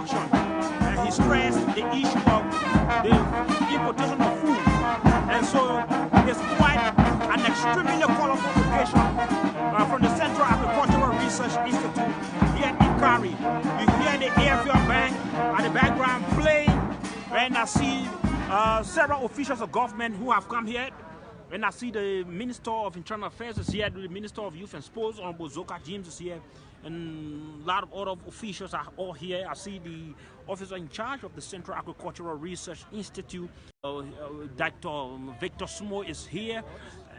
production. And he stressed the issue of the importation of food. And so it's quite an extremely colorful location from the Central Agricultural Research Institute here in CARI. You hear the airfield band at the background playing, and I see several officials of government who have come here. And I see the Minister of Internal Affairs is here, the Minister of Youth and Sports, Honorable Zoka James is here, and a lot of other officials are all here. I see the officer in charge of the Central Agricultural Research Institute, Dr. Victor Smo is here,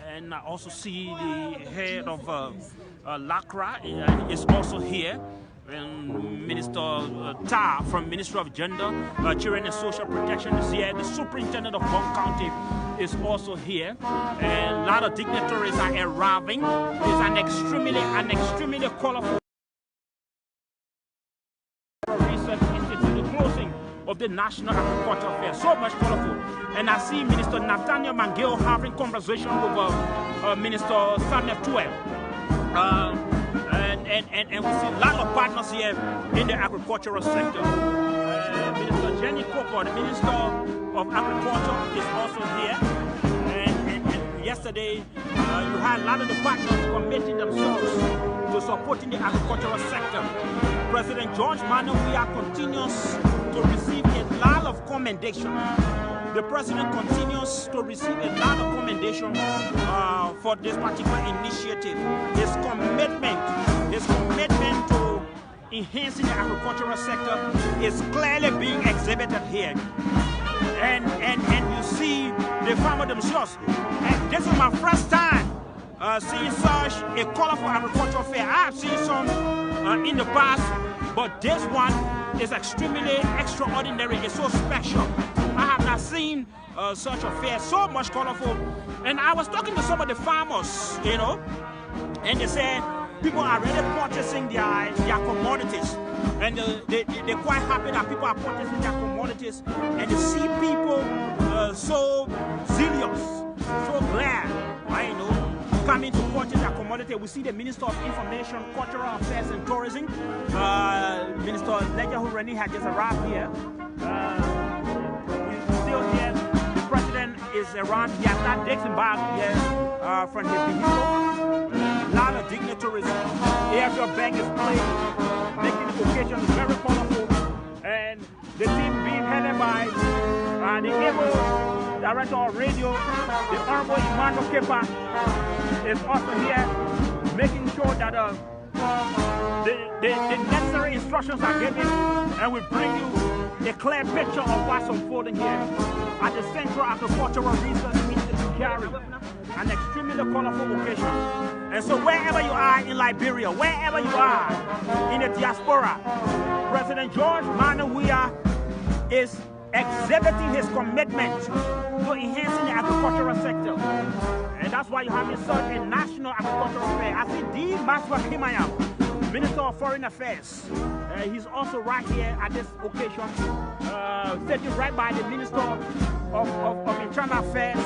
and I also see the head of LACRA is also here. And Minister Ta from Ministry of Gender, Children and Social Protection is here. The Superintendent of Bong County is also here, and a lot of dignitaries are arriving. It's an extremely colorful research institute. The closing of the National Agricultural Fair, so much colorful. And I see Minister Nathaniel Mangeo having conversation with Minister Samuel Tuel. And we see a lot of partners here in the agricultural sector. Minister Jenny Coker, the Minister of Agriculture, is also here. And yesterday, you had a lot of the partners committing themselves to supporting the agricultural sector. President George Manuel continues to receive a lot of commendation. The President continues to receive a lot of commendation for this particular initiative. His commitment to enhancing the agricultural sector is clearly being exhibited here. And you see the farmers themselves. And this is my first time seeing such a colorful agricultural fair. I have seen some in the past, but this one is extremely extraordinary. It's so special. I have not seen such a fair, so much colorful. And I was talking to some of the farmers, you know, and they said people are really purchasing their commodities. And they're quite happy that people are purchasing their commodities, and they see people so zealous, so glad, you know, coming to purchase their commodity. We see the Minister of Information, Cultural Affairs and Tourism, Minister Ledger Hurani had just arrived here. Still here. The President is around. He has not taken back here from his vehicle. A lot of dignitaries. Airfield Bank is playing, making the occasion very colorful. And the team being headed by the able Director of Radio, the Honorable Emmanuel Kepa, is also here, making sure that the necessary instructions are given, and we bring you a clear picture of what's unfolding here at the Central Agricultural Research Institute, CARI, an extremely colorful occasion. And so wherever you are in Liberia, wherever you are in the diaspora, President George Manuel is exhibiting his commitment to enhancing the agricultural sector. And that's why you have such a national agricultural fair. I see D. Maswa Himaya, Minister of Foreign Affairs. He's also right here at this occasion, sitting right by the Minister of Internal Affairs.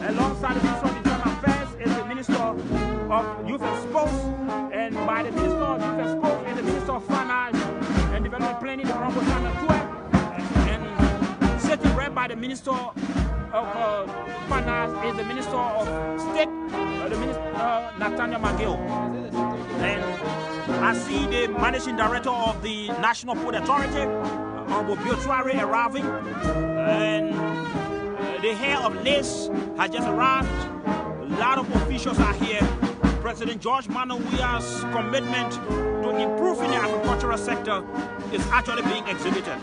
Alongside the Minister of Internal Affairs is the Minister of Youth and Sports, and by the Minister of Youth and Sports is the Minister of Finance and Development Planning, the Honorable Samuel Tuel, and sitting right by the Minister of Finance is the Minister of State, the Minister Nathaniel Mangeo. And I see the Managing Director of the National Food Authority, Honorable Biotuare, arriving, and the head of LIS has just arrived. A lot of officials are here. President George Manuel's commitment to improving the agricultural sector is actually being exhibited.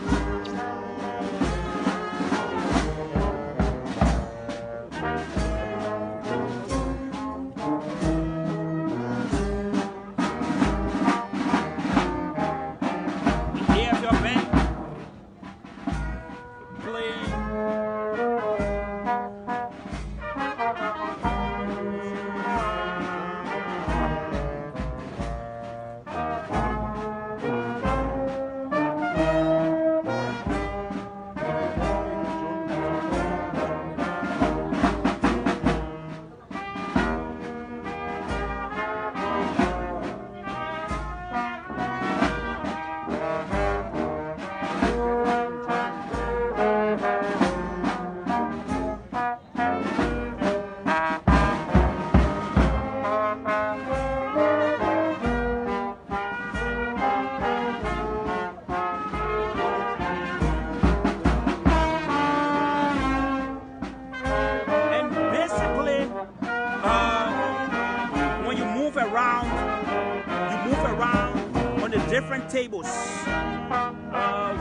different tables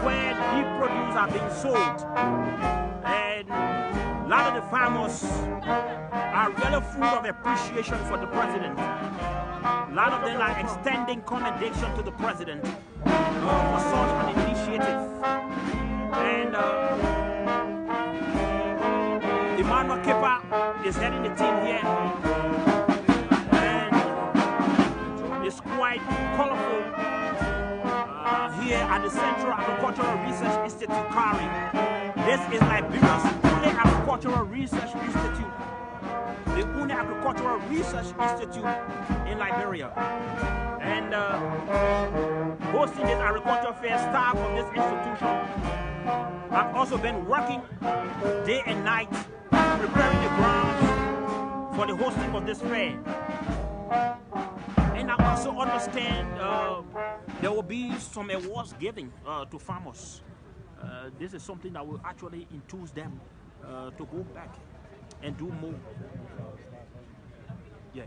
where the produce are being sold. And a lot of the farmers are really full of appreciation for the president. A lot of them are extending commendation to the president for such an initiative. And Emmanuel Kepa is heading the team here. And it's quite colorful here at the Central Agricultural Research Institute, CARI. This is Liberia's only agricultural research institute. The only agricultural research institute in Liberia. And hosting this agricultural fair, staff of this institution have also been working day and night, preparing the grounds for the hosting of this fair. And I also understand there will be some awards given to farmers. This is something that will actually enthuse them to go back and do more. Yeah.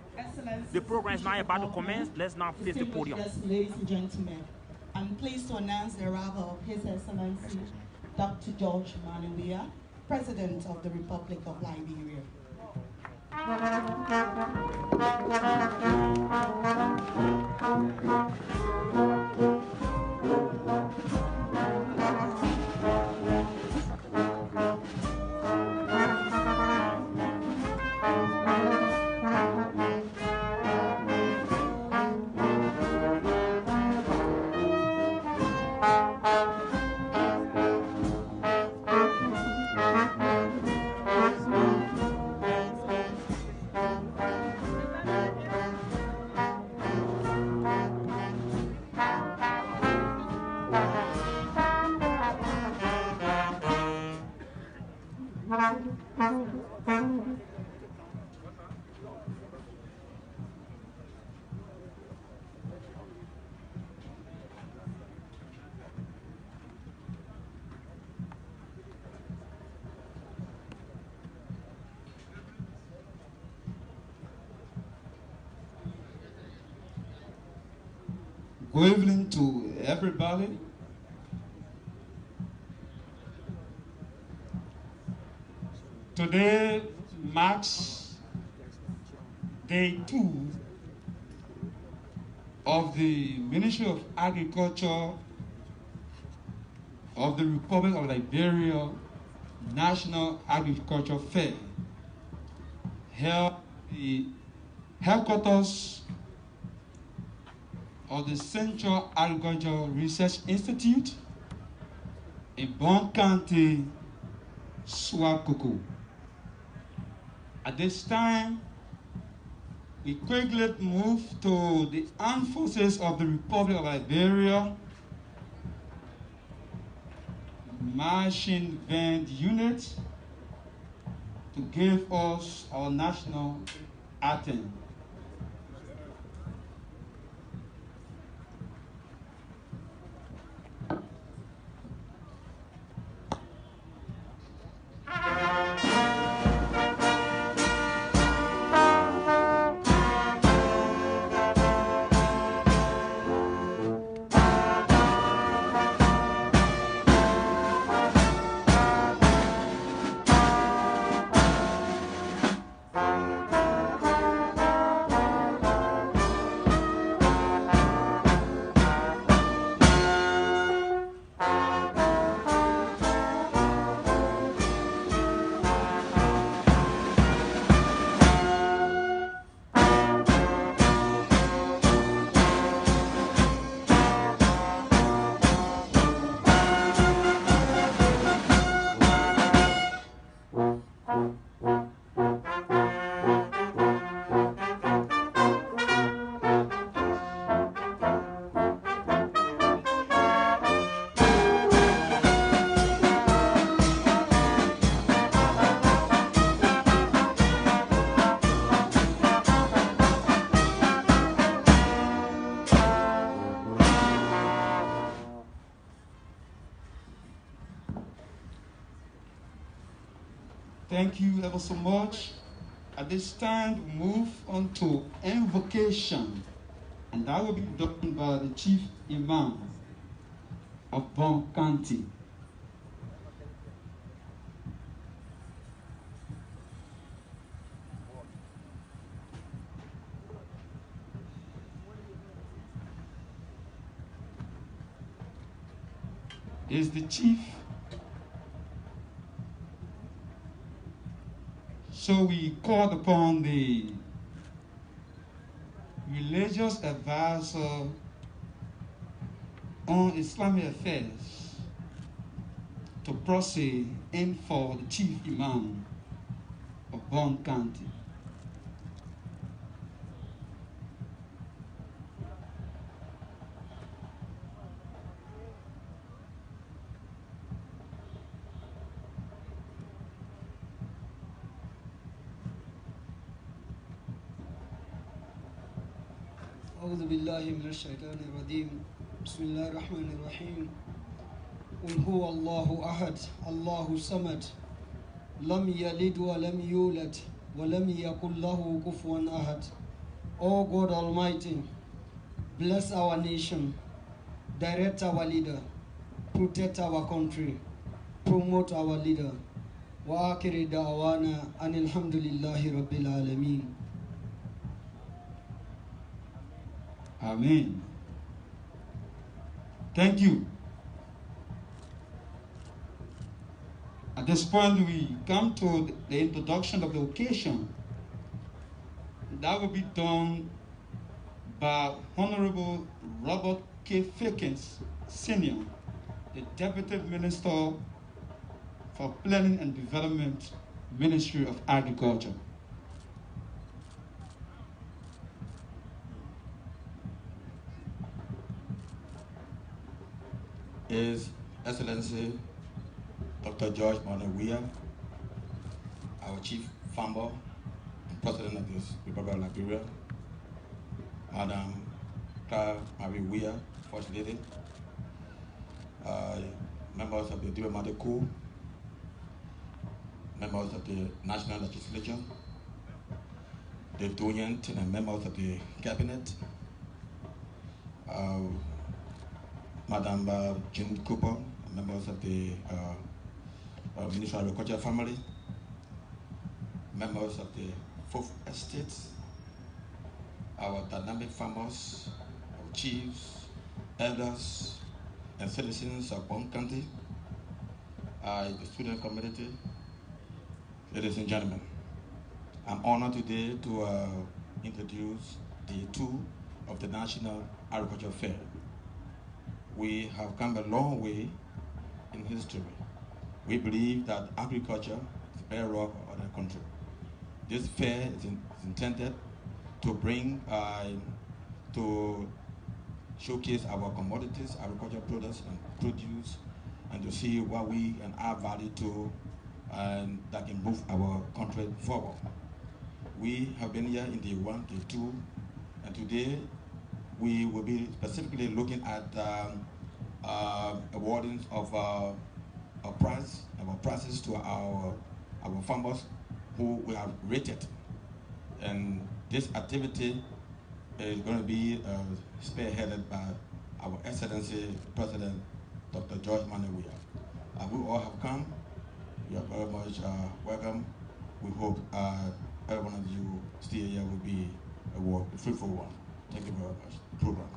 The program is now about to commence. Let's now face the podium. Ladies and gentlemen, I'm pleased to announce the arrival of His Excellency Dr. George Manuia, President of the Republic of Liberia. Good evening to everybody. Today marks day 2 of the Ministry of Agriculture of the Republic of Liberia National Agriculture Fair, held at the headquarters of the Central Agricultural Research Institute in Bong County, Suakoko. At this time, we quickly move to the Armed Forces of the Republic of Liberia Marching Band Unit to give us our national anthem. Thank you ever so much. At this time, we move on to invocation. and that will be done by the Chief Imam of Bong County. Is the chief. So we called upon the religious advisor on Islamic affairs to proceed in for the chief imam of Bong County. أعوذ بالله من الشيطان الرجيم بسم الله الرحمن الرحيم قل هو الله أحد الله الصمد لم يلد ولم يولد ولم يكن له كفوا أحد. O God Almighty, bless our nation, direct our leader, protect our country, promote our leader. وآخر دعوانا أن الحمد لله رب العالمين. Amen. Thank you. At this point, we come to the introduction of the occasion. That will be done by Honorable Robert K. Fickens, Sr., the Deputy Minister for Planning and Development, Ministry of Agriculture. His Excellency Dr. George Monewia, our Chief Farmer and President of this Republic of Liberia, Madam CARI Suakoko, First Lady, members of the diplomatic corps, members of the National Legislature, the Doyent and members of the Cabinet, Madam Jean Cooper, members of the Ministry of Agriculture family, members of the Fourth Estate, our dynamic farmers, our chiefs, elders, and citizens of Bong County, the student community, ladies and gentlemen. I'm honored today to introduce Day 2 of the National Agriculture Fair. We have come a long way in history. We believe that agriculture is the bedrock of the country. This fair is intended to bring, to showcase our commodities, agricultural products and produce, and to see what we can add value to, and that can move our country forward. We have been here in Day 1, Day 2, and today we will be specifically looking at awarding of prizes to our farmers who we have rated. And this activity is going to be spearheaded by our Excellency President Dr. George Monewia. We all have come. You are very much welcome. We hope every one of you stay here will be a fruitful one. Thank you very much. Program.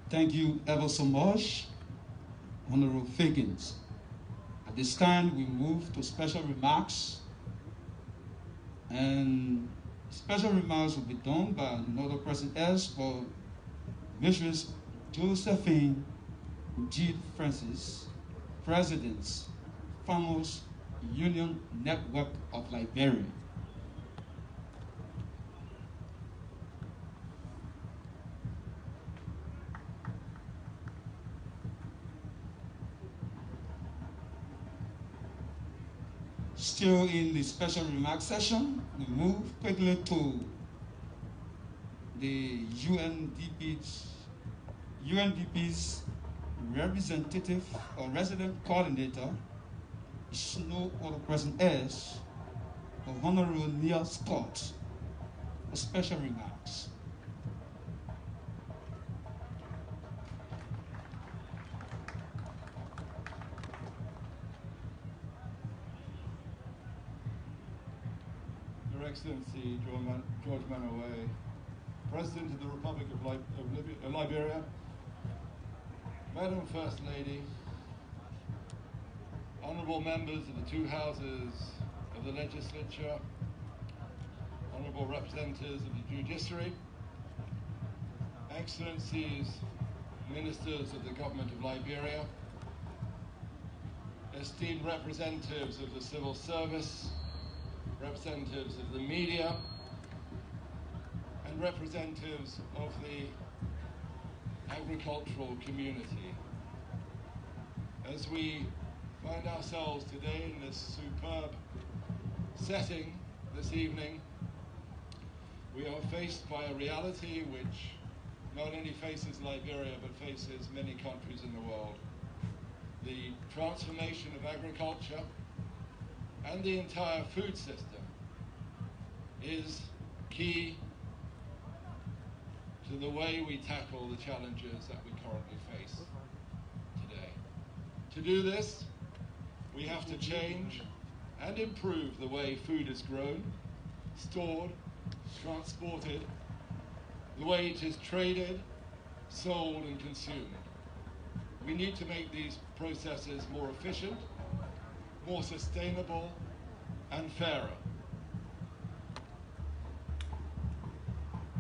Thank you ever so much, Honorable Figgins. At this time, we move to special remarks, and special remarks will be done by another person else, for Mrs. Josephine G. Francis, President, Farmers Union Network of Liberia. Still in the special remarks session, we move quickly to the UNDP's representative or resident coordinator is no other person else than Honorable Neil Scott for special remarks. Your Excellency George Manowe, President of the Republic of Liberia, Madam First Lady, honourable members of the two houses of the legislature, honourable representatives of the judiciary, Excellencies, ministers of the government of Liberia, esteemed representatives of the civil service, representatives of the media, and representatives of the agricultural community. As we find ourselves today in this superb setting this evening, we are faced by a reality which not only faces Liberia but faces many countries in the world. The transformation of agriculture and the entire food system is key to the way we tackle the challenges that we currently face today. To do this, we have to change and improve the way food is grown, stored, transported, the way it is traded, sold, and consumed. We need to make these processes more efficient, more sustainable, and fairer.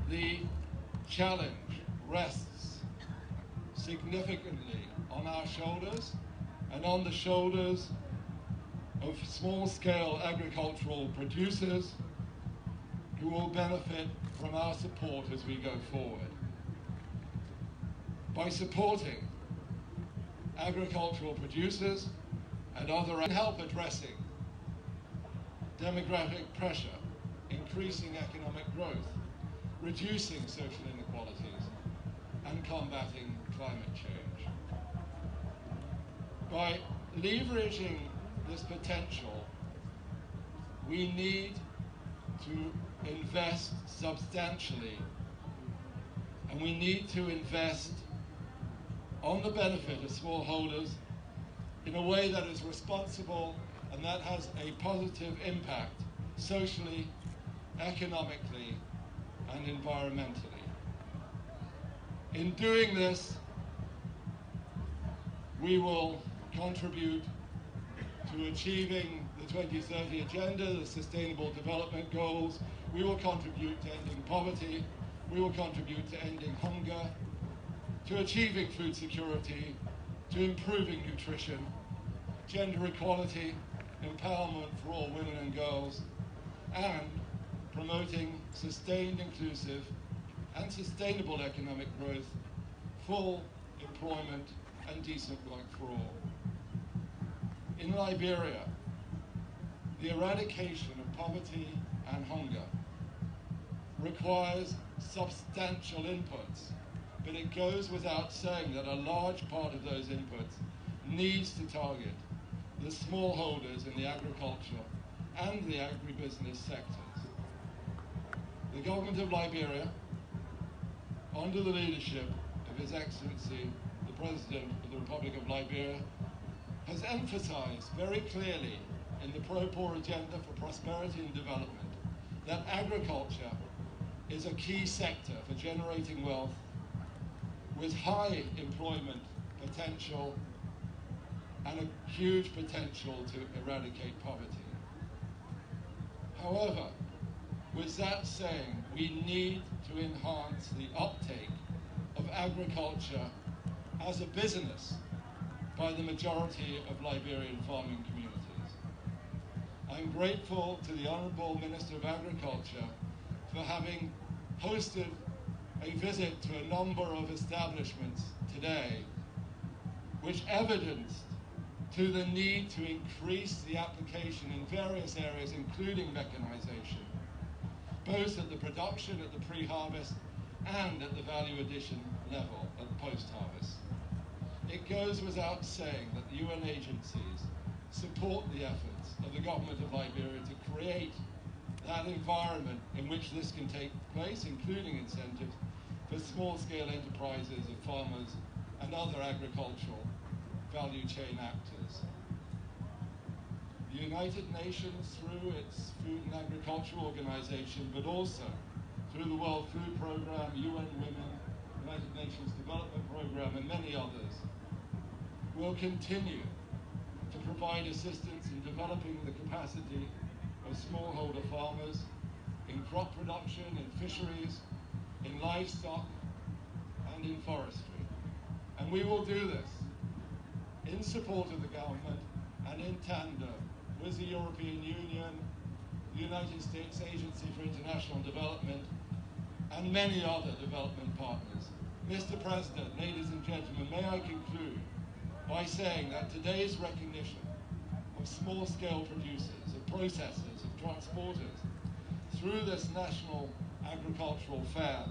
The challenge rests significantly on our shoulders and on the shoulders of small-scale agricultural producers who will benefit from our support as we go forward. By supporting agricultural producers and other help addressing demographic pressure, increasing economic growth, reducing social inequalities, and combating climate change. By leveraging this potential, we need to invest substantially, and we need to invest on the benefit of smallholders in a way that is responsible and that has a positive impact socially, economically, and environmentally. In doing this, we will contribute to achieving the 2030 Agenda, the Sustainable Development Goals. We will contribute to ending poverty. We will contribute to ending hunger, to achieving food security, to improving nutrition, gender equality, empowerment for all women and girls, and promoting sustained, inclusive, and sustainable economic growth, full employment, and decent work for all. In Liberia, the eradication of poverty and hunger requires substantial inputs, but it goes without saying that a large part of those inputs needs to target the smallholders in the agriculture and the agribusiness sectors. The government of Liberia, under the leadership of His Excellency, the President of the Republic of Liberia, has emphasized very clearly in the Pro-Poor Agenda for Prosperity and Development that agriculture is a key sector for generating wealth with high employment potential and a huge potential to eradicate poverty. However, with that saying, we need to enhance the uptake of agriculture as a business by the majority of Liberian farming communities. I'm grateful to the Honourable Minister of Agriculture for having hosted a visit to a number of establishments today, which evidenced to the need to increase the application in various areas, including mechanization, both at the production, at the pre-harvest, and at the value addition level, at the post-harvest. It goes without saying that the UN agencies support the efforts of the government of Liberia to create that environment in which this can take place, including incentives for small-scale enterprises of farmers and other agricultural value chain actors. The United Nations, through its Food and Agriculture Organization, but also through the World Food Programme, UN Women, United Nations Development Programme, and many others, will continue to provide assistance in developing the capacity of smallholder farmers in crop production, in fisheries, in livestock, and in forestry. And we will do this in support of the government and in tandem with the European Union, the United States Agency for International Development, and many other development partners. Mr. President, ladies and gentlemen, may I conclude by saying that today's recognition of small-scale producers, of processors, of transporters, through this National Agricultural Fair,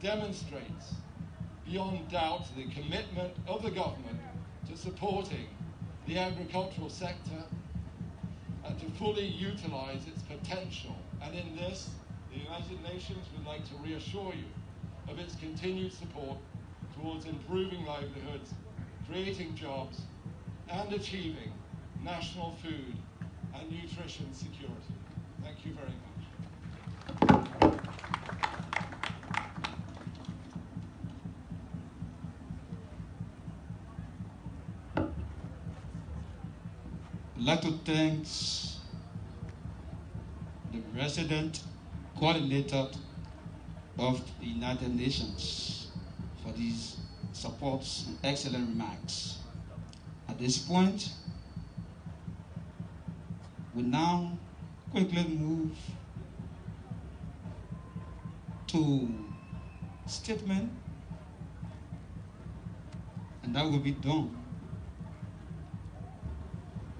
demonstrates beyond doubt the commitment of the government to supporting the agricultural sector and to fully utilize its potential. And in this, the United Nations would like to reassure you of its continued support towards improving livelihoods, creating jobs, and achieving national food and nutrition security. Thank you very much. I'd like to thank the resident coordinator of the United Nations for these supports and excellent remarks. At this point, we now quickly move to statement, and that will be done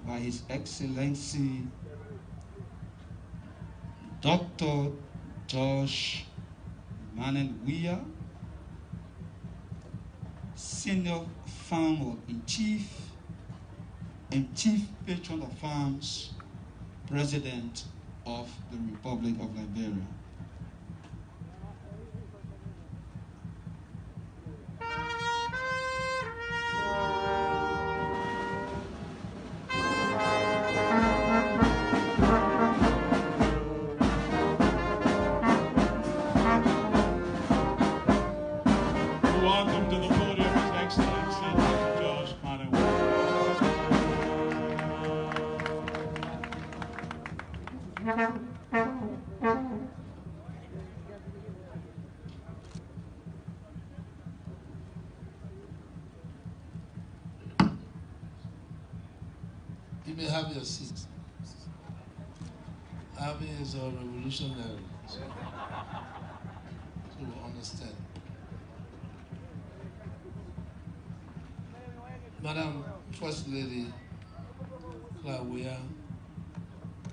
by His Excellency Dr. George Manenwia, Senior Farmer-in-Chief and Chief Patron of Farms, President of the Republic of Liberia. Welcome to the podium, His Excellency Dr. George Manenwia. You may have your seat. Army is a revolutionary, so you will understand. Madam First Lady Claudia,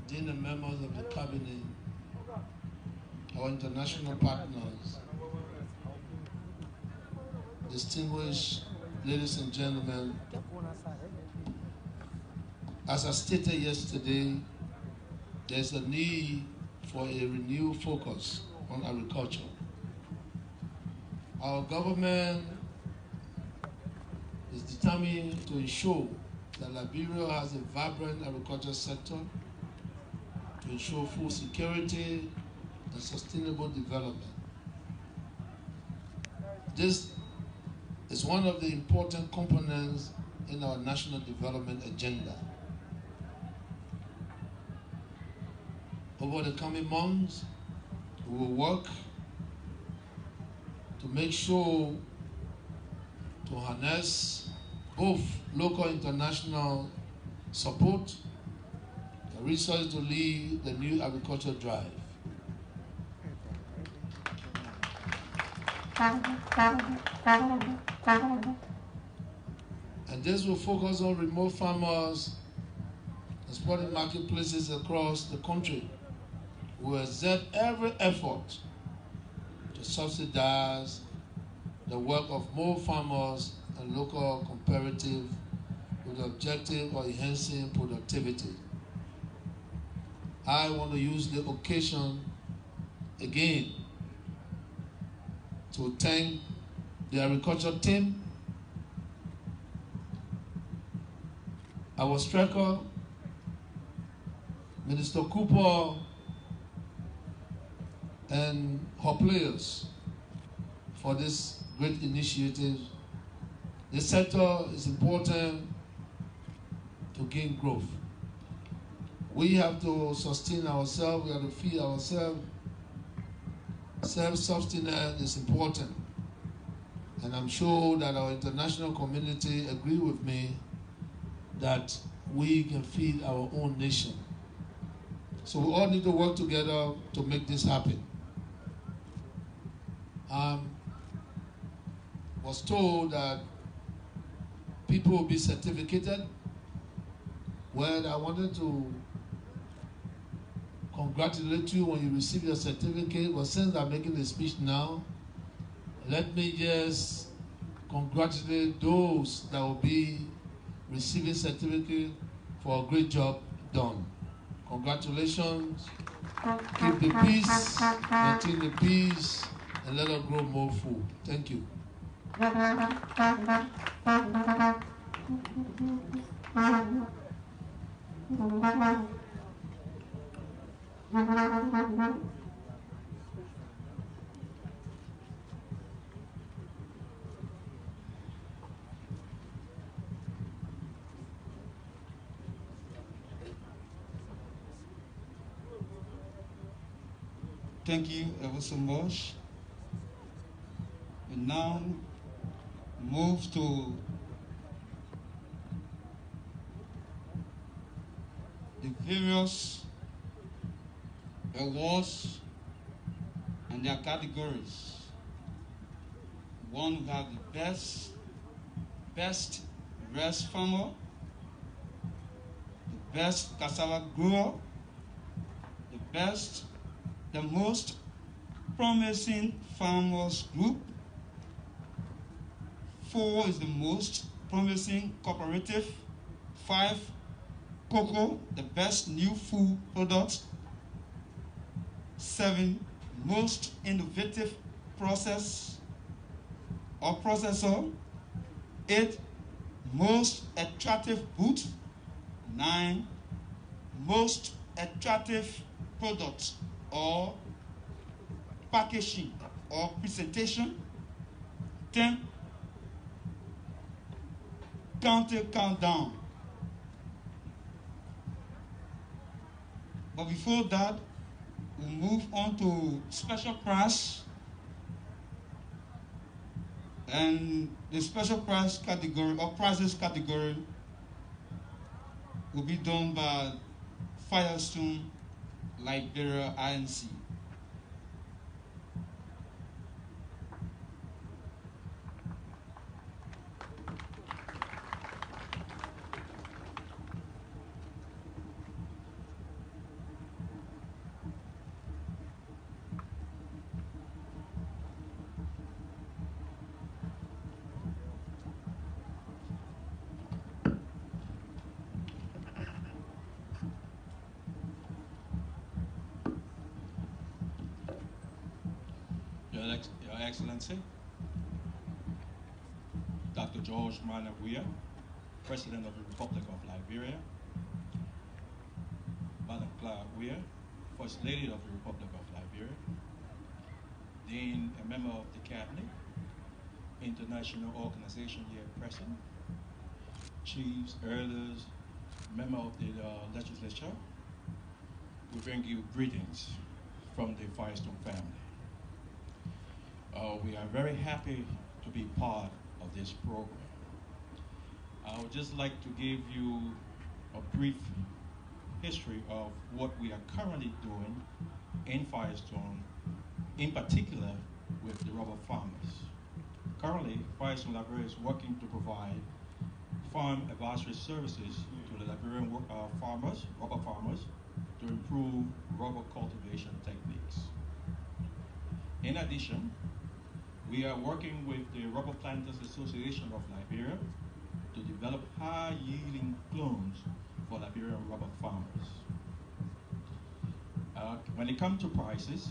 dean and members of the cabinet, our international partners, distinguished ladies and gentlemen, as I stated yesterday, there's a need for a renewed focus on agriculture. Our government is determined to ensure that Liberia has a vibrant agriculture sector to ensure food security and sustainable development. This is one of the important components in our national development agenda. Over the coming months, we will work to make sure to harness both local and international support and resources to lead the new agriculture drive. And this will focus on remote farmers and supporting marketplaces across the country. We will exert every effort to subsidize the work of more farmers and local comparative with the objective of enhancing productivity. I want to use the occasion again to thank the agriculture team, our striker, Minister Cooper, and her players for this great initiative. This sector is important to gain growth. We have to sustain ourselves, we have to feed ourselves. Self-sustenance is important. And I'm sure that our international community agree with me that we can feed our own nation. So we all need to work together to make this happen. Was told that people will be certificated. Well, I wanted to congratulate you when you receive your certificate, but since I'm making the speech now, let me just congratulate those that will be receiving certificate for a great job done. Congratulations. Keep the peace, maintain the peace, and let us grow more food. Thank you. Thank you ever so much. We now move to the various awards and their categories. One, we have the best rice farmer, the best cassava grower, the most promising farmers group. 4 is the most promising cooperative. 5, cocoa, the best new food product. 7, most innovative process or processor. 8, most attractive boot. 9, most attractive product or packaging or presentation. 10, countdown. But before that, we'll move on to special prize. And the special prize category or prizes category will be done by Firestone Liberia INC. Your Excellency, Dr. George Manabuya, President of the Republic of Liberia, Madam Clara Weir, First Lady of the Republic of Liberia, Dean, a member of the Cabinet, International Organization here present, Chiefs, Elders, member of the Legislature, we bring you greetings from the Firestone family. We are very happy to be part of this program. I would just like to give you a brief history of what we are currently doing in Firestone, in particular with the rubber farmers. Currently, Firestone Liberia is working to provide farm advisory services to the Liberian farmers, rubber farmers, to improve rubber cultivation techniques. In addition, We are working with the Rubber Planters Association of Liberia to develop high-yielding clones for Liberian rubber farmers. When it comes to prices,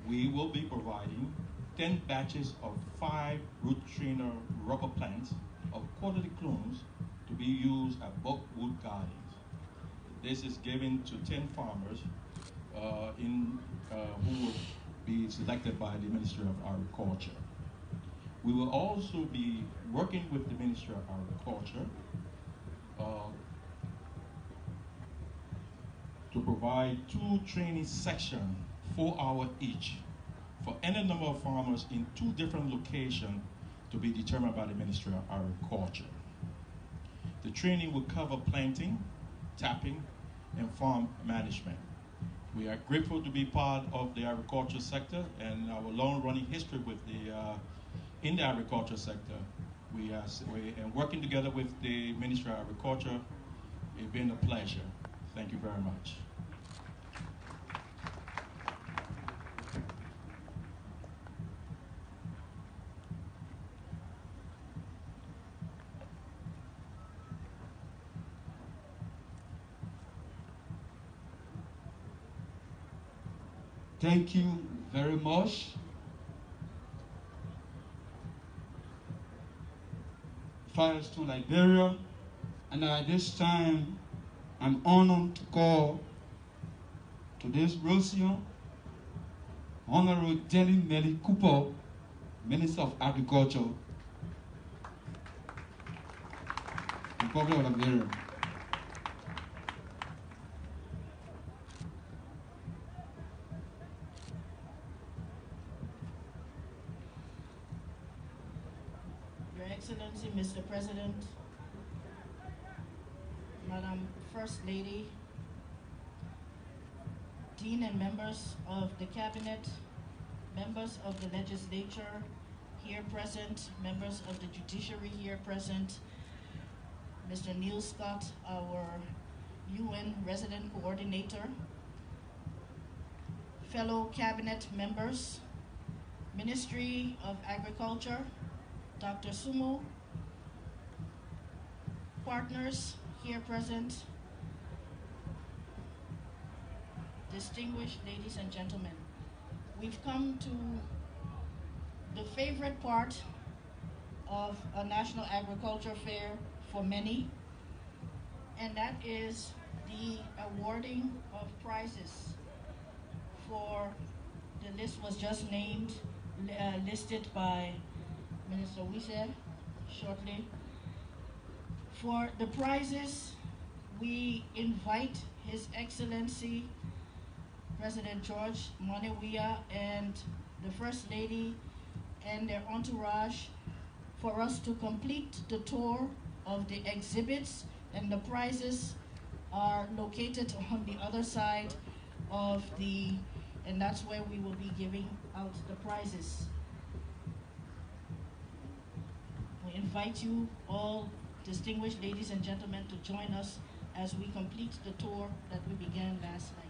we will be providing 10 batches of 5 root trainer rubber plants of quality clones to be used at bulkwood gardens. This is given to 10 farmers who will be selected by the Ministry of Agriculture. We will also be working with the Ministry of Agriculture to provide 2 training sections, 4 hours each, for any number of farmers in 2 different locations to be determined by the Ministry of Agriculture. The training will cover planting, tapping, and farm management. We are grateful to be part of the agriculture sector and our long-running history with in the agriculture sector. And working together with the Ministry of Agriculture, it's been a pleasure. Thank you very much. Thank you very much. Fires to Liberia, and at this time, I'm honored to call today's Rosio, Honorable Jelly Melly Cooper, Minister of Agriculture, Republic of Liberia. Your Excellency, Mr. President, Madam First Lady, Dean and members of the Cabinet, members of the Legislature here present, members of the Judiciary here present, Mr. Neil Scott, our UN Resident Coordinator, fellow Cabinet members, Ministry of Agriculture, Dr. Sumo, partners here present, distinguished ladies and gentlemen. We've come to the favorite part of a National Agriculture Fair for many, and that is the awarding of prizes for, the list was just named, listed by Minister Wise shortly. For the prizes, we invite His Excellency President George Monewia and the First Lady and their entourage for us to complete the tour of the exhibits, and the prizes are located on the other side of and that's where we will be giving out the prizes. We invite you all, distinguished ladies and gentlemen, to join us as we complete the tour that we began last night.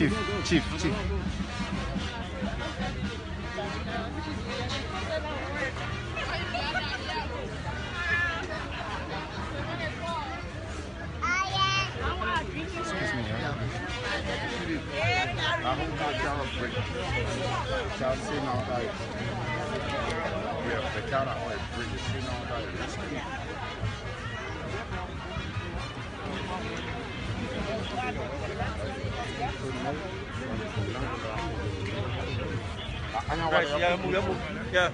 Chief. Excuse me. I hope that camera break. Shall see now that. Yeah, the camera will break. See now that. Yeah.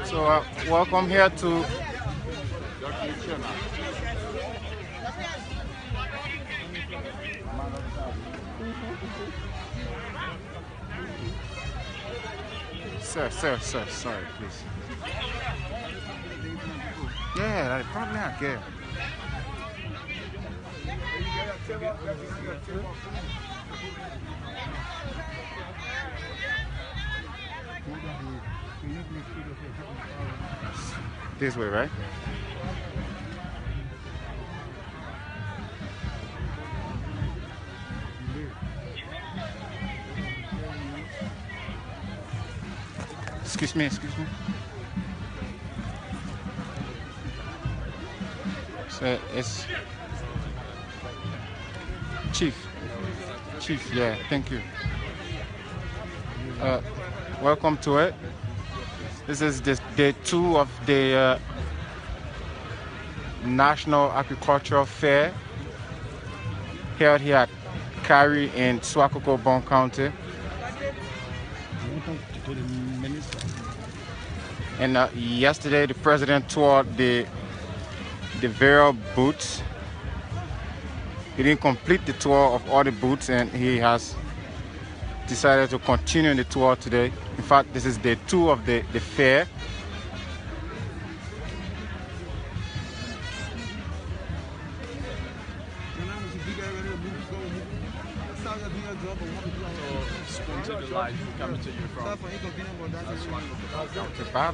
So welcome here to Sir, sorry, please. Yeah, I probably not care. This way, right? Excuse me. So it's Chief, yeah, thank you. Welcome to it. This is day 2 of the National Agricultural Fair held here at CARI in Suakoko Bong County. And yesterday the president toured the various booths. He didn't complete the tour of all the booths, and he has decided to continue the tour today. In fact, this is day 2 of the fair. Coming to you from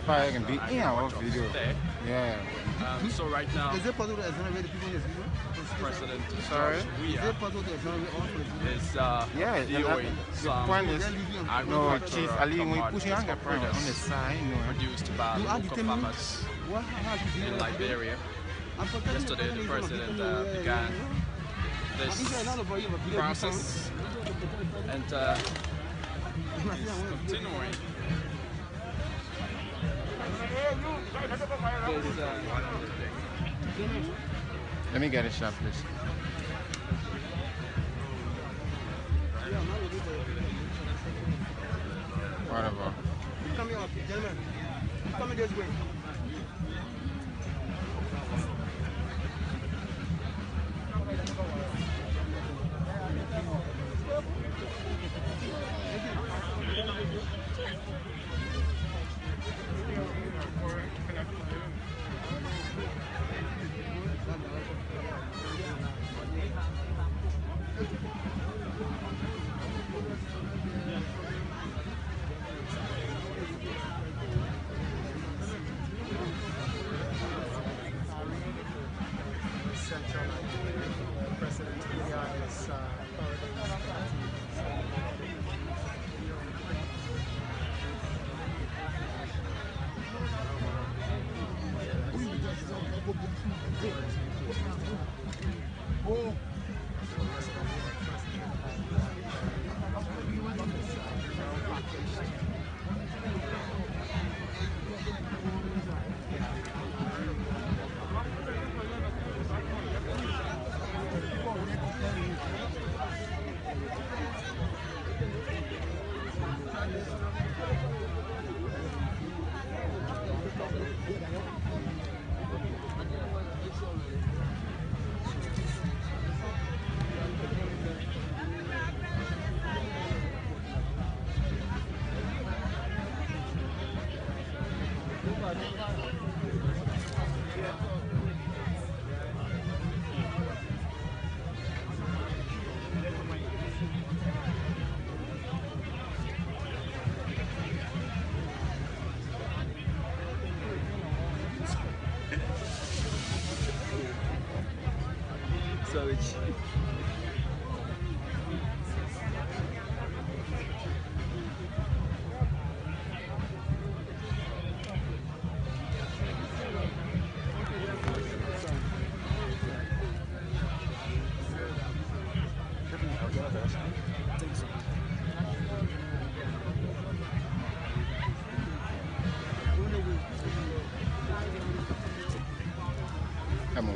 Bye can be in our video. Yeah. So right now, is it possible to exonerate the people in this video? President Sorry? we Is it possible to exonerate all for the is yeah, DOA the point is no Chief Ali when you push on the side, produced by local farmers in Liberia. Yesterday the president began this process and is continuing. Let me get a shot, please. Whatever. coming up, gentlemen. Coming this way.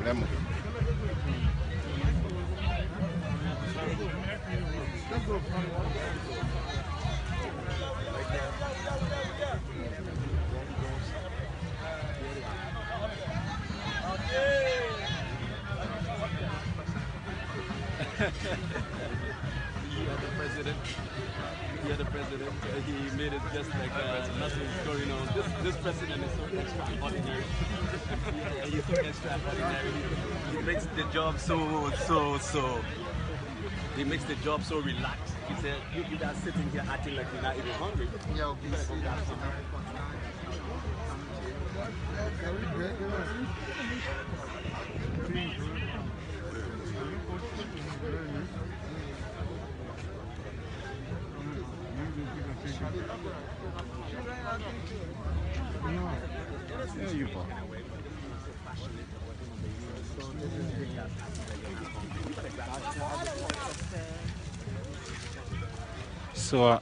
Lemon. You're the president. He made it just like nothing's going on. This president is so extraordinary. He's so extraordinary. He makes the job he makes the job so relaxed. He said, you guys sitting here acting like you're not even hungry. Yeah, So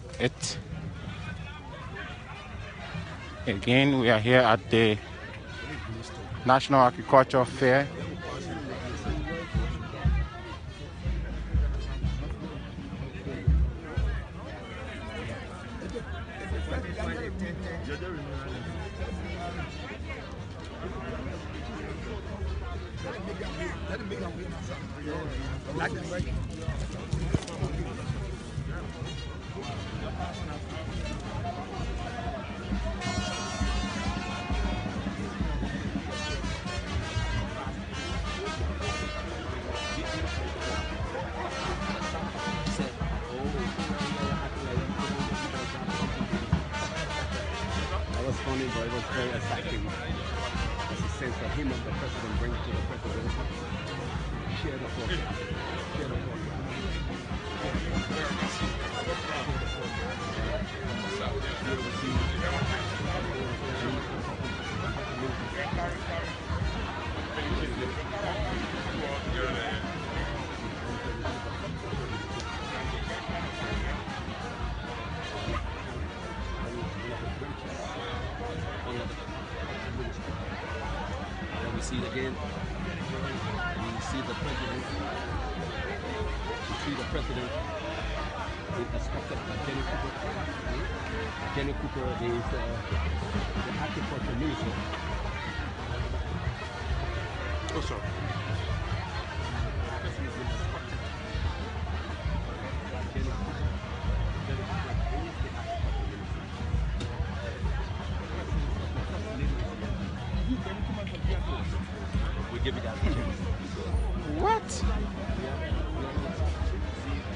again, we are here at the National Agriculture Fair. But it was very exciting. It's a sense that him and the president bring to the president. Share the forecast. Share the forecast. See it again. You see the president. You see the president instructed by Jenny Cooper. Jenny Cooper is the agriculture minister. Oh, sorry. We give you that. What?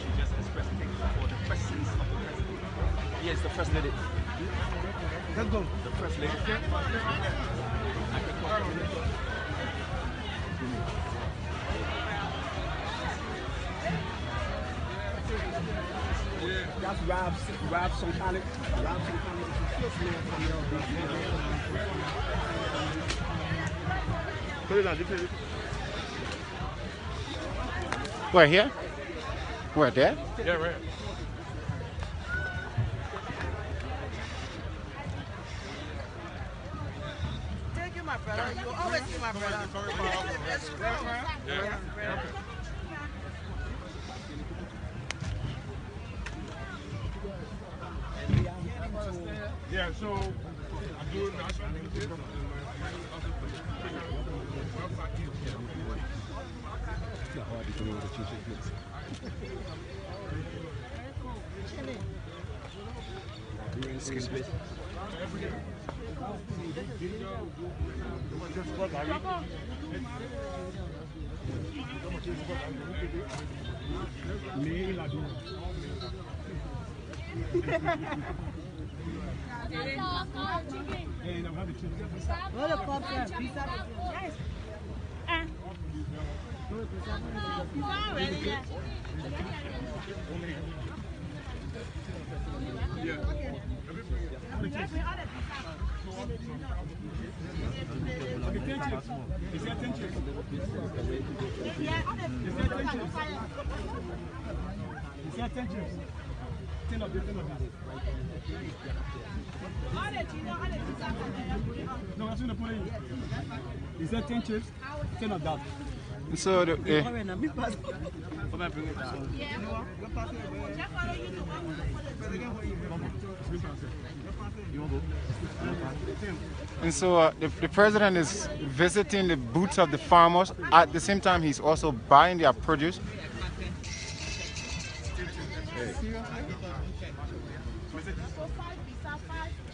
She just expressed things for the presence of the president. Yes, the first lady. Let's go. The first lady. Agriculture minister. That's Rob Sonkalik. Rob Sonkalik is the first man from Put it on, put it. Where, here? Where, there? Yeah, right. Thank you, my brother. You always be my brother. Yeah, so I'm doing national music. Excuse me. No, I'm going to put it in. Is that 10 chips? 10 of that. So, the, and so the president is visiting the booths of the farmers. At the same time, he's also buying their produce.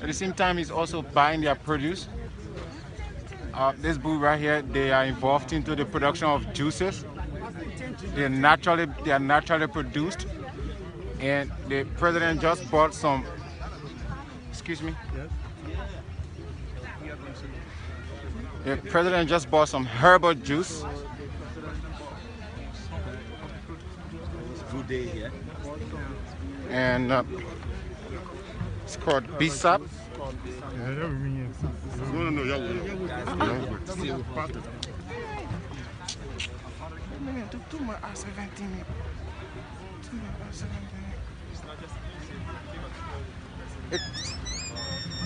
At the same time, he's also buying their produce. This booth right here, they are involved into the production of juices. They are naturally produced, and the president just bought some. Excuse me. The president just bought some herbal juice. Good day here. And it's called BSAP.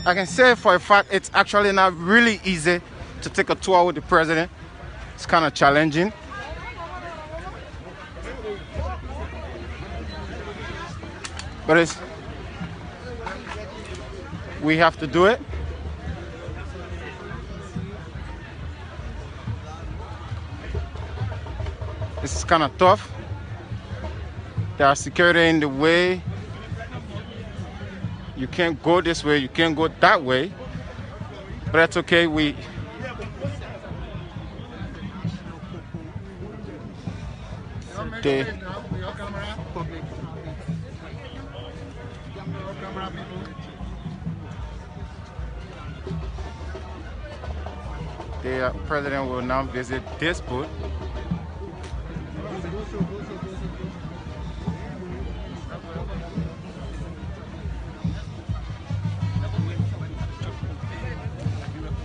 I can say for a fact it's actually not really easy to take a tour with the president. It's kind of challenging. But we have to do it. This is kind of tough. There are security in the way. You can't go this way, you can't go that way. But that's okay. The president will now visit this booth.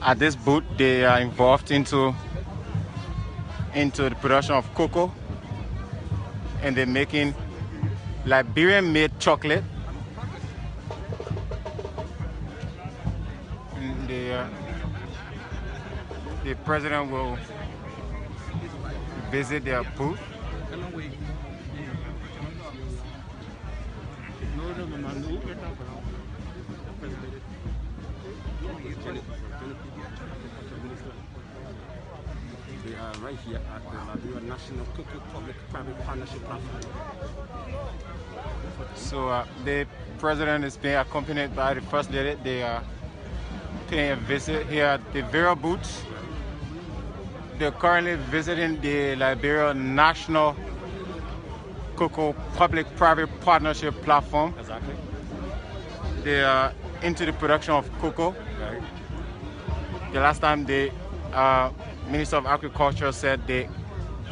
At this booth, they are involved into the production of cocoa, and they're making Liberian-made chocolate. And the president will visit their booth. They are right here at the Liberia National Cocoa Public-Private Partnership Platform. So the president is being accompanied by the first lady. They are paying a visit here at the Vera booth. They're currently visiting the Liberia National Cocoa Public-Private Partnership Platform. Exactly. They are into the production of cocoa. Right. The last time the Minister of Agriculture said the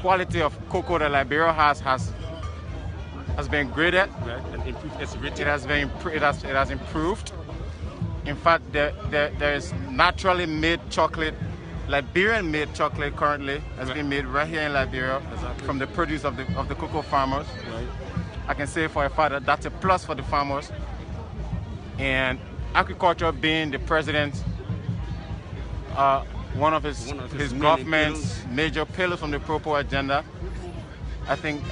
quality of cocoa that Liberia has been graded. Right. And improved its rating. It has improved. In fact, there is naturally made chocolate, Liberian made chocolate currently has been made right here in Liberia from the produce of the cocoa farmers. Right. I can say for a fact that that's a plus for the farmers. And agriculture being the president's one of his government's major pillars from the Pro agenda, I think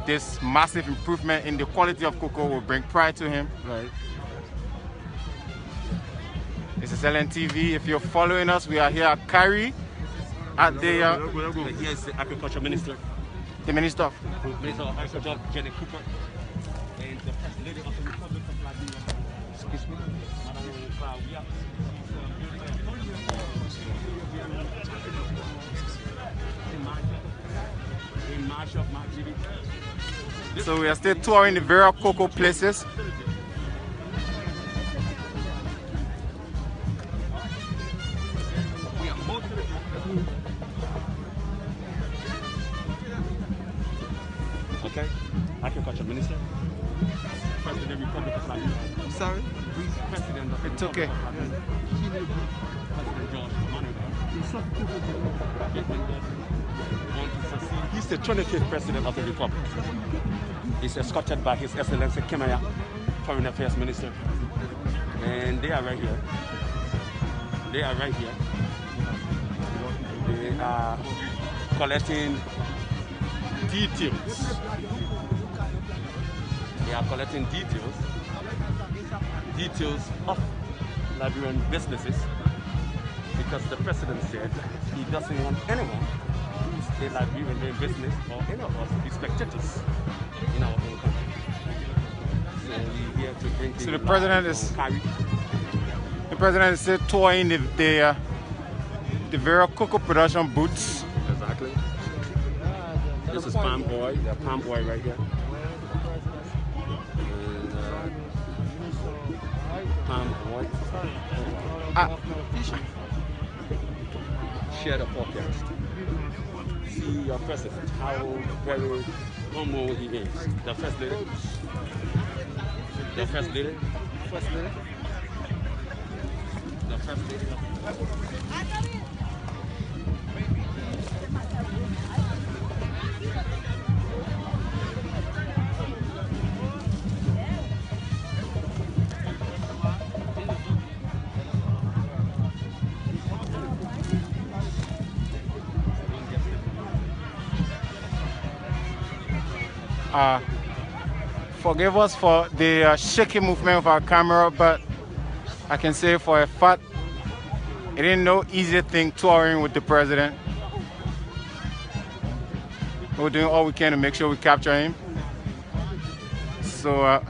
this massive improvement in the quality of cocoa will bring pride to him. Right. This is LNTV. If you're following us, we are here at CARI at the... Here is the Agriculture Minister. The Minister of Agriculture, Jenny Cooper, and the First Lady of the Republic of Liberia. Excuse me. So we are still touring the various cocoa places. Okay, Agriculture Minister, President of the Republic of Liberia. I'm sorry? President of the It's okay. President George He's the 25th President of the Republic. He's escorted by His Excellency Kemaya, Foreign Affairs Minister. And they are right here. They are right here. They are collecting details. They are collecting details of Liberian businesses, because the president said he doesn't want anyone to stay Liberian doing business or any of us to be spectators in our own country. So we're here to bring the president is CARI. The president is still touring the various cocoa production booths. Exactly. This is palm oil. The palm oil right here. Palm oil. Share the forecast. See your president, how very humble he is. The first lady. The first lady. First lady. The first lady. Forgive us for the shaky movement of our camera, but I can say for a fact it ain't no easy thing touring with the president. We're doing all we can to make sure we capture him. So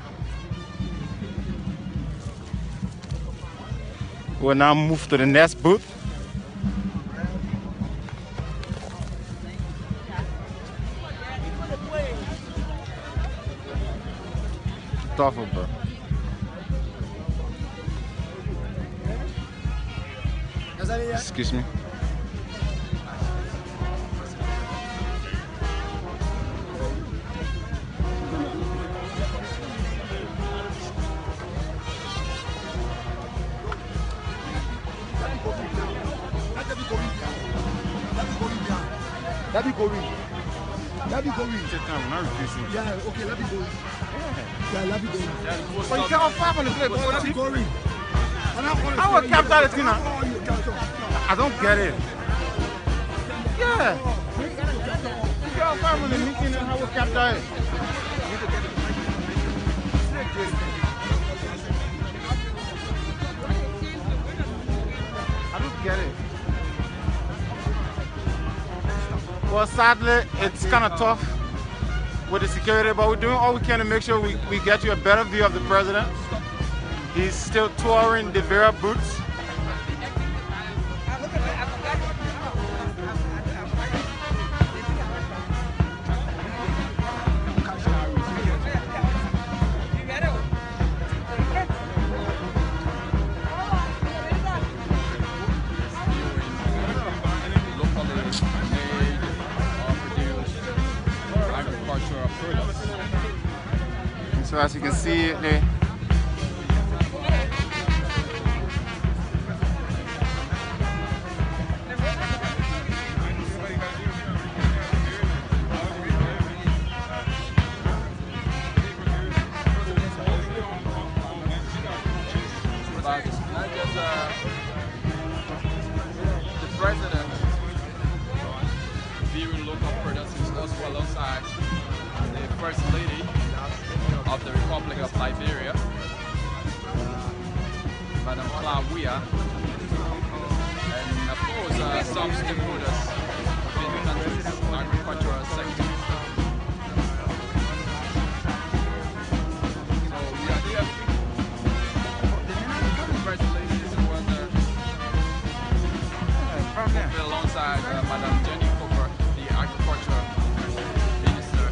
we'll now move to the next booth. Thoughtful, bro. Excuse me. Let me go in. Let me go in. Take time, we're not reducing. Yeah, okay, let me go in. Yeah, let me go in. But you can't fight on the play, bro. Let me go in. How will capture the thing now? I don't get it. Yeah. You can't fight on the meeting and how will capture it. I don't get it. Well, sadly, it's kind of tough with the security, but we're doing all we can to make sure we get you a better view of the president. He's still touring the Vera booths. So as you can see, the president viewing local products is also alongside the first lady of the Republic of Liberia, Madam Claudia, and of course some stakeholders in the country's agricultural sector. So we are here. The first lady is alongside Madam Jenny Cooper, the agricultural minister.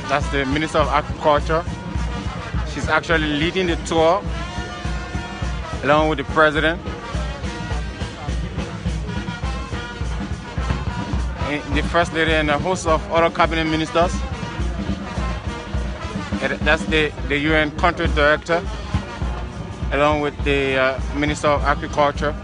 That's the Minister of Agriculture. She's actually leading the tour along with the President. And the First Lady and a host of other cabinet ministers. And that's the UN Country Director along with the Minister of Agriculture.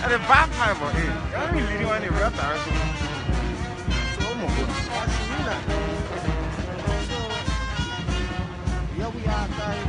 The bad time for him. I mean, leading on the real time. So, oh my God. So, here we are, guys.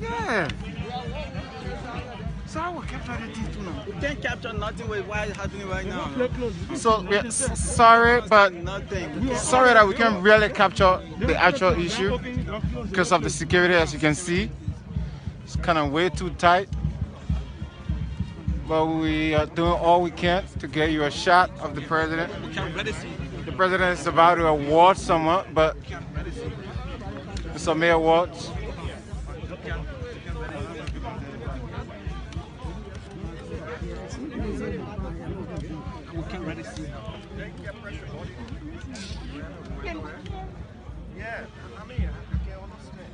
Yeah. So I will capture the thing too now. You can't capture nothing with why it's happening right now. No? So yeah, sorry, but nothing. Sorry that we can't really capture the actual issue because of the security. As you can see, it's kind of way too tight. But we are doing all we can to get you a shot of the president. The president is about to award someone, but some May awards. Yeah, I mean, I can't understand.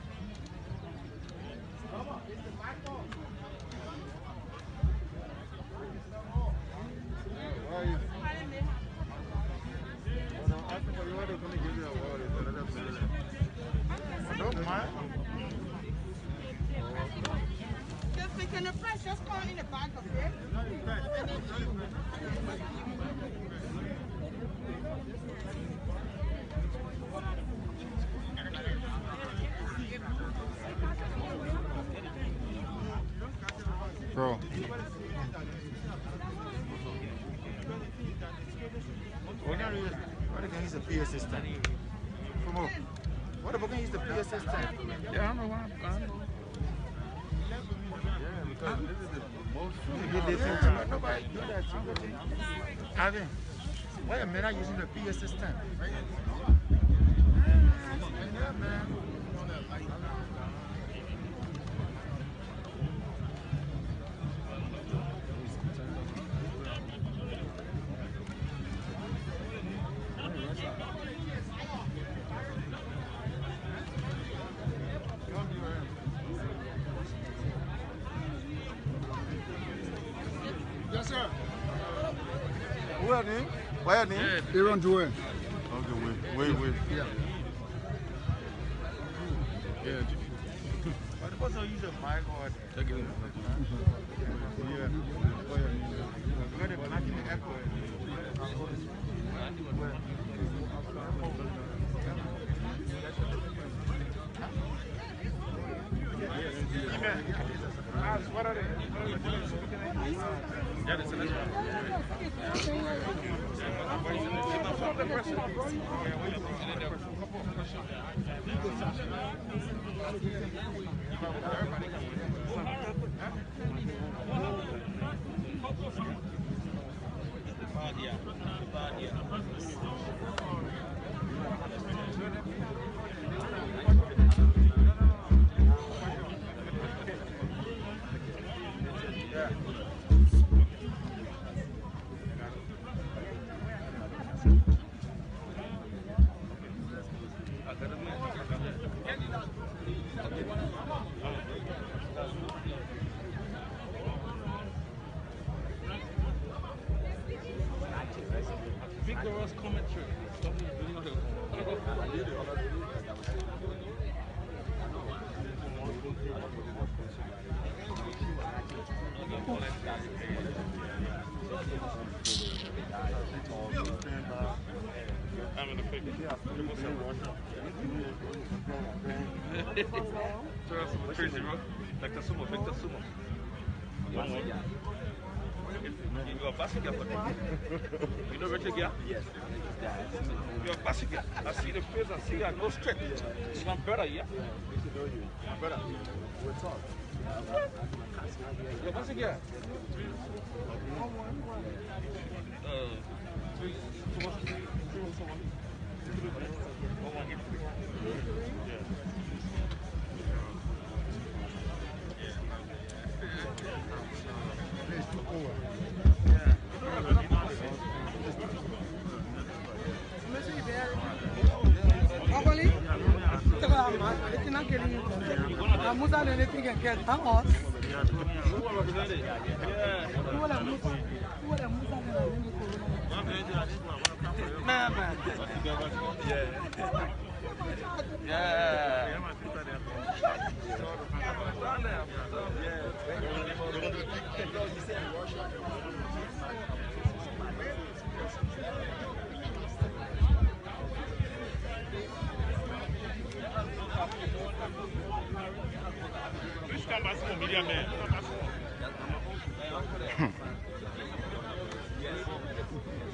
Can the price just come in the back of it? Bro. What can use the PA system? What about can use the PA system? Yeah, I don't know why. I don't know. Yeah, because this is the most nobody do that to you. Ivan, why am I not using the PA system? Yeah, man. Yes, sir. Who are you? Why are you? Aaron Joel. Okay, wait. Yeah. Yeah. But the person use a mic or yeah. Where the black in the echo? What are they? Yeah, that's the Vigorous commentary. Crazy, bro. Like the sumo, Victor Sumo. You are passing up. You know Richard Gia? Yes. You are passing up. I see the face, I see that no straight. It's my brother, yeah? My brother. We'll talk. You're passing up.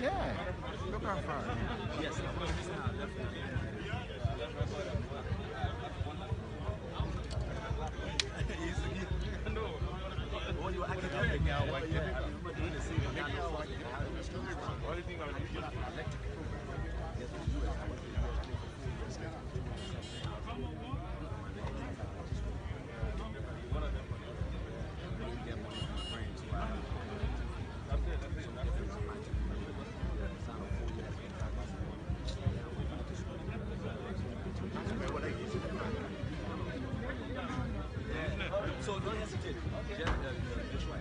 Yeah, look how far. Yes. So don't hesitate. Just right.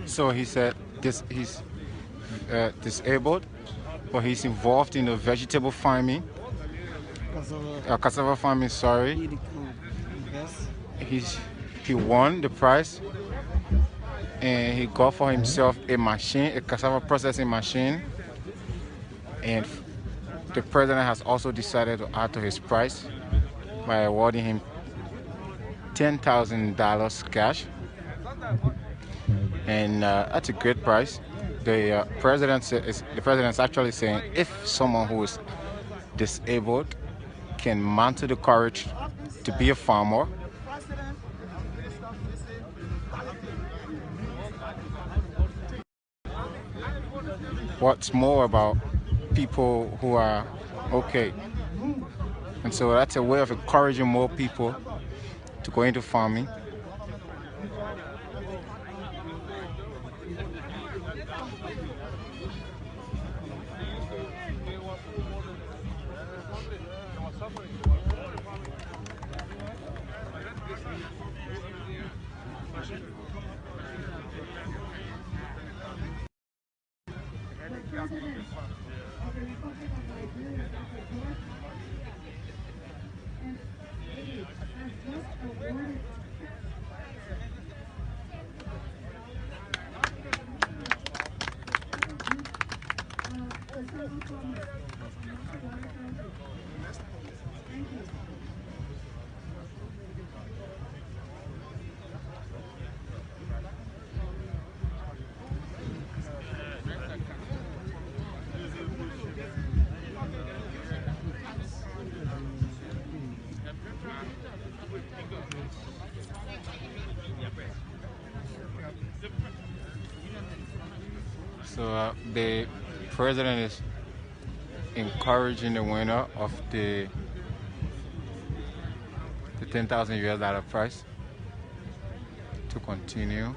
So he said he's disabled, but he's involved in the vegetable farming, cassava farming, sorry. He won the prize, and he got for himself a machine, a cassava processing machine, and the president has also decided to add to his prize by awarding him $10,000 cash. And that's a great price. The president's actually saying if someone who is disabled can mount the courage to be a farmer, what's more about people who are okay? And so that's a way of encouraging more people to go into farming. So the president is encouraging the winner of the $10,000 prize to continue.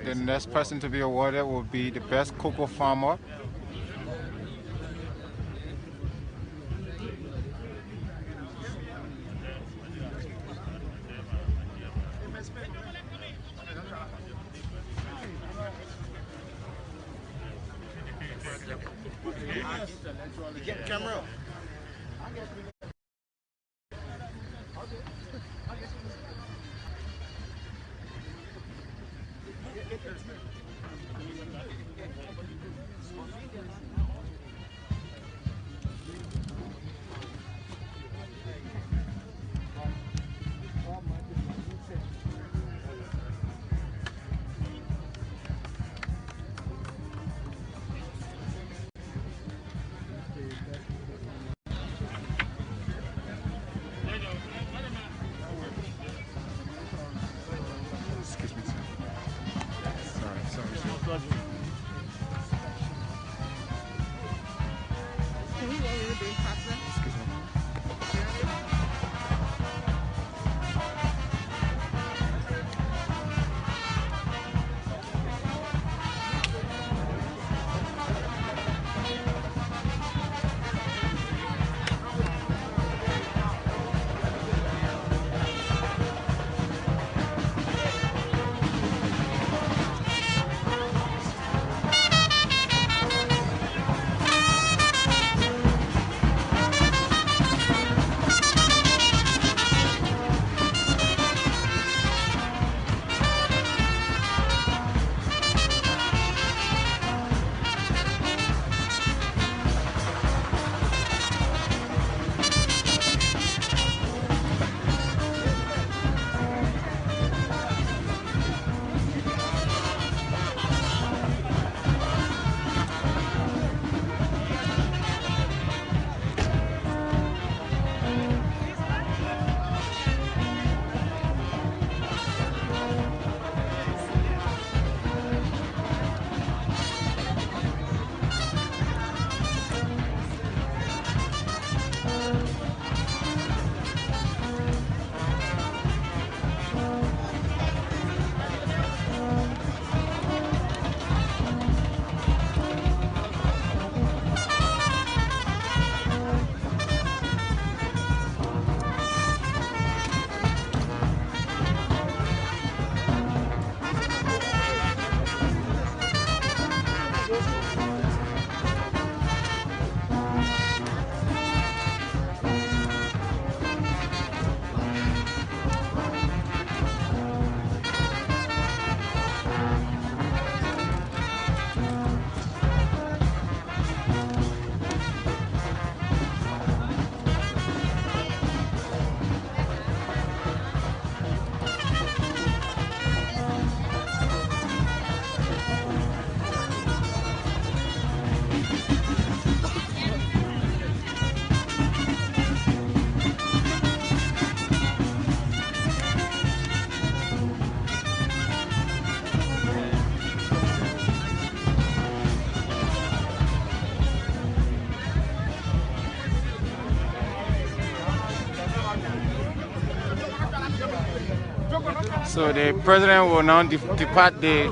And the next person to be awarded will be the best cocoa farmer. Get camera. Excuse me, sir. Sorry. Can we go a little bit faster? Excuse me. So the president will now depart the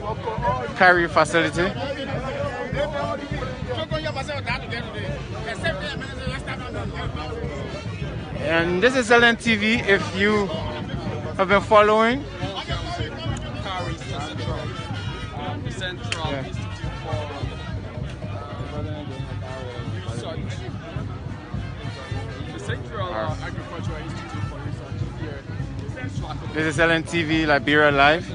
CARI facility. And this is LNTV. If you have been following, CARI Central Institute for Research. The Central Agricultural Institute for Research here. This is LNTV Liberia Live.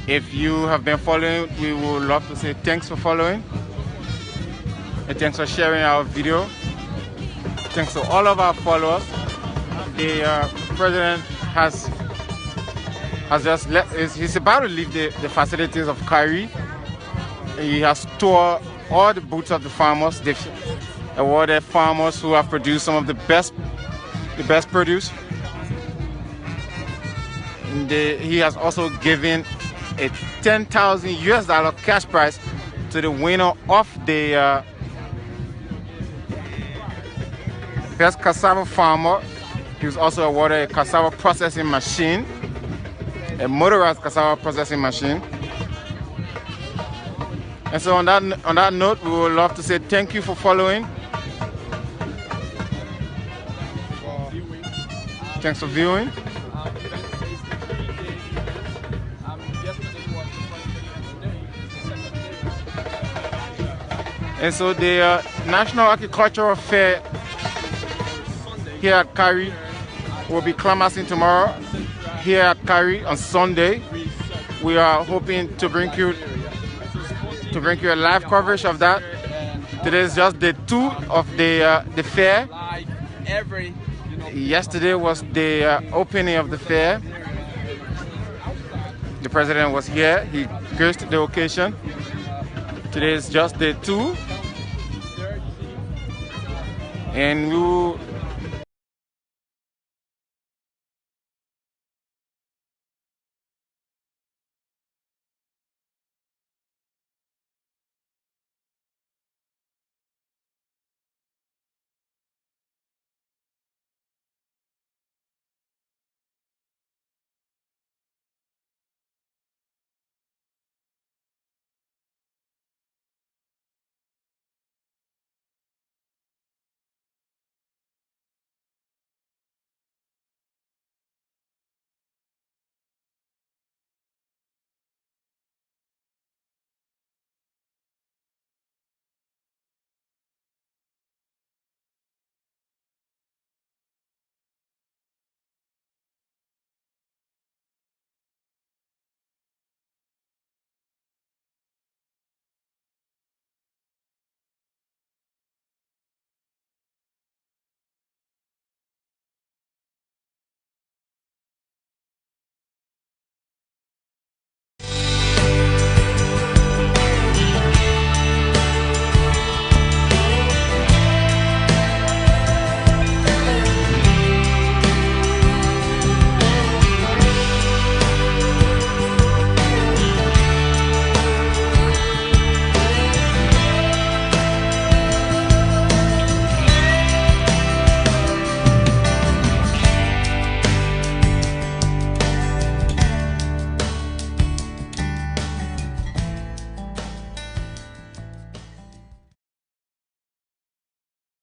If you have been following, we would love to say thanks for following. And thanks for sharing our video. Thanks to all of our followers. The president has just he's about to leave the facilities of CARI. He has toured all the booths of the farmers. They've awarded farmers who have produced some of the best produce. And he has also given a $10,000 cash prize to the winner of the best cassava farmer. He was also awarded a cassava processing machine, a motorized cassava processing machine. And so on that note, we would love to say thank you for following. Thanks for viewing. And so the National Agricultural Fair here at CARI will be climaxing tomorrow. Here at CARI on Sunday, we are hoping to bring you a live coverage of that. Today is just day 2 of the fair. Yesterday was the opening of the fair. The president was here. He graced the occasion. Today is just day 2. And we will